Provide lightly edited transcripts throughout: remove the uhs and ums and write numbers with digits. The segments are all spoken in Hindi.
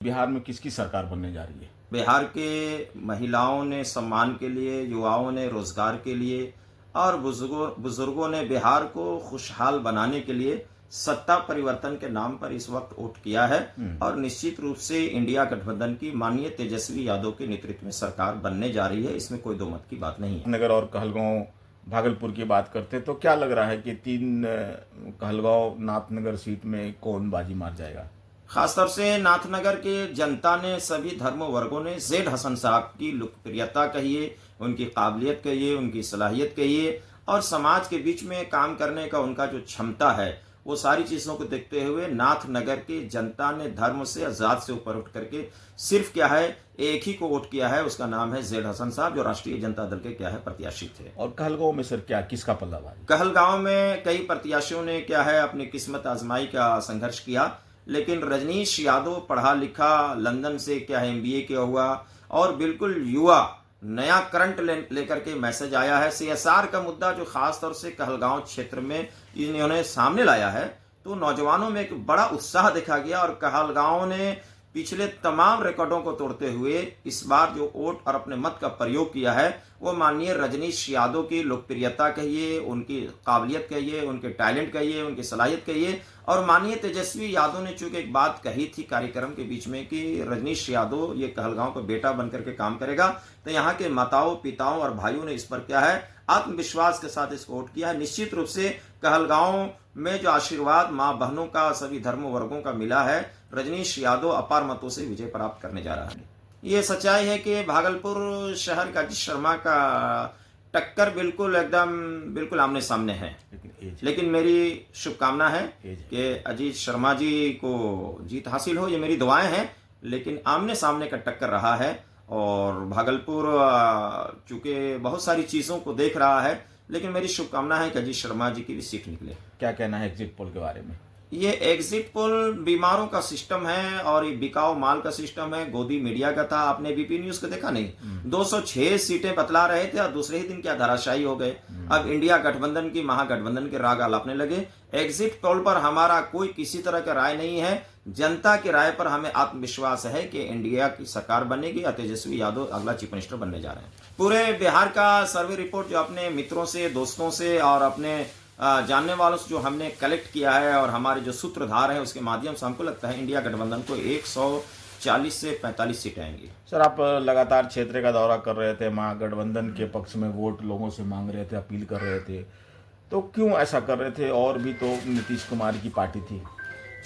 बिहार में किसकी सरकार बनने जा रही है? बिहार के महिलाओं ने सम्मान के लिए, युवाओं ने रोजगार के लिए और बुजुर्गों ने बिहार को खुशहाल बनाने के लिए सत्ता परिवर्तन के नाम पर इस वक्त वोट किया है। और निश्चित रूप से इंडिया गठबंधन की माननीय तेजस्वी यादव के नेतृत्व में सरकार बनने जा रही है, इसमें कोई दो मत की बात नहीं है। नगर और कहलगांव भागलपुर की बात करते तो क्या लग रहा है कि तीन कहलगांव नाथनगर सीट में कौन बाजी मार जाएगा? खासतौर से नाथनगर के जनता ने, सभी धर्म वर्गों ने जेड हसन साहब की लोकप्रियता कहिए, उनकी काबिलियत कहिए, उनकी सलाहियत कहिए और समाज के बीच में काम करने का उनका जो क्षमता है, वो सारी चीज़ों को देखते हुए नाथनगर की जनता ने धर्म से आजाद से ऊपर उठ करके सिर्फ क्या है, एक ही को वोट किया है, उसका नाम है जेड हसन साहब, जो राष्ट्रीय जनता दल के क्या है प्रत्याशी थे। और कहलगांव में सर क्या किसका पल्ला भारी? कहलगांव में कई प्रत्याशियों ने क्या है अपनी किस्मत आजमाई का संघर्ष किया, लेकिन रजनीश यादव पढ़ा लिखा, लंदन से क्या है एमबीए किया हुआ और बिल्कुल युवा, नया करंट लेकर के मैसेज आया है। सीएसआर का मुद्दा जो खास तौर से कहलगांव क्षेत्र में इन्होंने सामने लाया है, तो नौजवानों में एक बड़ा उत्साह देखा गया और कहलगांव ने पिछले तमाम रिकॉर्डों को तोड़ते हुए इस बार जो वोट और अपने मत का प्रयोग किया है, वो माननीय रजनीश यादव की लोकप्रियता कहिए, उनकी काबिलियत कहिए, उनके टैलेंट कहिए, उनकी सलाहियत कहिए। और माननीय तेजस्वी यादव ने चूंकि एक बात कही थी कार्यक्रम के बीच में कि रजनीश यादव ये कहलगांव का बेटा बनकर के काम करेगा, तो यहाँ के माताओं, पिताओं और भाइयों ने इस पर क्या है आत्मविश्वास के साथ इसको वोट किया है। निश्चित रूप से कहलगांव में जो आशीर्वाद माँ बहनों का, सभी धर्म वर्गों का मिला है, रजनीश यादव अपार मतों से विजय प्राप्त करने जा रहा है। ये सच्चाई है कि भागलपुर शहर का अजीत शर्मा का टक्कर बिल्कुल आमने सामने है, लेकिन मेरी शुभकामना है कि अजीत शर्मा जी को जीत हासिल हो, ये मेरी दुआएं हैं। लेकिन आमने सामने का टक्कर रहा है और भागलपुर चूंकि बहुत सारी चीज़ों को देख रहा है, लेकिन मेरी शुभकामना है कि अजीत शर्मा जी की भी सीट निकले। क्या कहना है एग्जिट पोल के बारे में? ये एग्जिट पोल बीमारों का सिस्टम है और ये बिकाऊ माल का सिस्टम है, गोदी मीडिया का था। आपने बीपी न्यूज को देखा नहीं? 206 सीटें बतला रहे थे और दूसरे ही दिन क्या धराशायी हो गए। अब इंडिया गठबंधन की, महागठबंधन के राग आलापने लगे। एग्जिट पोल पर हमारा कोई किसी तरह का राय नहीं है, जनता की राय पर हमें आत्मविश्वास है कि इंडिया की सरकार बनेगी और तेजस्वी यादव अगला चीफ मिनिस्टर बनने जा रहे हैं। पूरे बिहार का सर्वे रिपोर्ट जो अपने मित्रों से, दोस्तों से और अपने जानने वालों से जो हमने कलेक्ट किया है और हमारे जो सूत्रधार हैं उसके माध्यम से हमको लगता है इंडिया गठबंधन को 140 से 45 सीटें आएंगी। सर, आप लगातार क्षेत्र का दौरा कर रहे थे, महागठबंधन के पक्ष में वोट लोगों से मांग रहे थे, अपील कर रहे थे, तो क्यों ऐसा कर रहे थे? और भी तो नीतीश कुमार की पार्टी थी।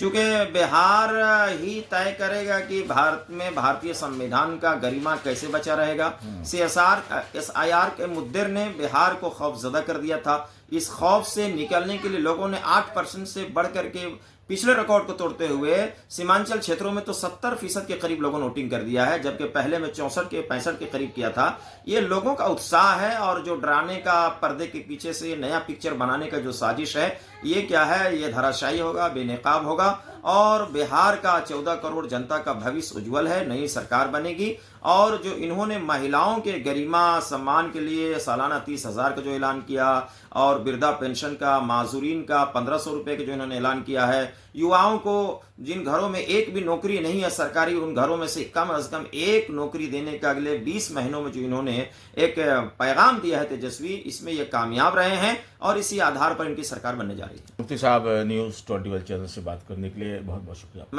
चूंकि बिहार ही तय करेगा कि भारत में भारतीय संविधान का गरिमा कैसे बचा रहेगा। SIR के मुद्दे ने बिहार को खौफजदा कर दिया था। इस खौफ से निकलने के लिए लोगों ने 8% से बढ़ करके पिछले रिकॉर्ड को तोड़ते हुए सीमांचल क्षेत्रों में तो 70% के करीब लोगों ने वोटिंग कर दिया है, जबकि पहले में 64 के 65 के करीब किया था। ये लोगों का उत्साह है और जो डराने का पर्दे के पीछे से नया पिक्चर बनाने का जो साजिश है, ये क्या है, ये धराशायी होगा, बेनकाब होगा और बिहार का 14 करोड़ जनता का भविष्य उज्जवल है। नई सरकार बनेगी और जो इन्होंने महिलाओं के गरिमा सम्मान के लिए सालाना 30,000 का जो ऐलान किया और वृद्धा पेंशन का, माजूरीन का 1500 रुपए का जो इन्होंने ऐलान किया है, युवाओं को जिन घरों में एक भी नौकरी नहीं है सरकारी, उन घरों में से कम से कम एक नौकरी देने का अगले 20 महीनों में जो इन्होंने एक पैगाम दिया है तेजस्वी, इसमें ये कामयाब रहे हैं और इसी आधार पर इनकी सरकार बनने जा रही है। मुफ्ती साहब, न्यूज़ 21 चैनल से बात करने के लिए बहुत बहुत शुक्रिया।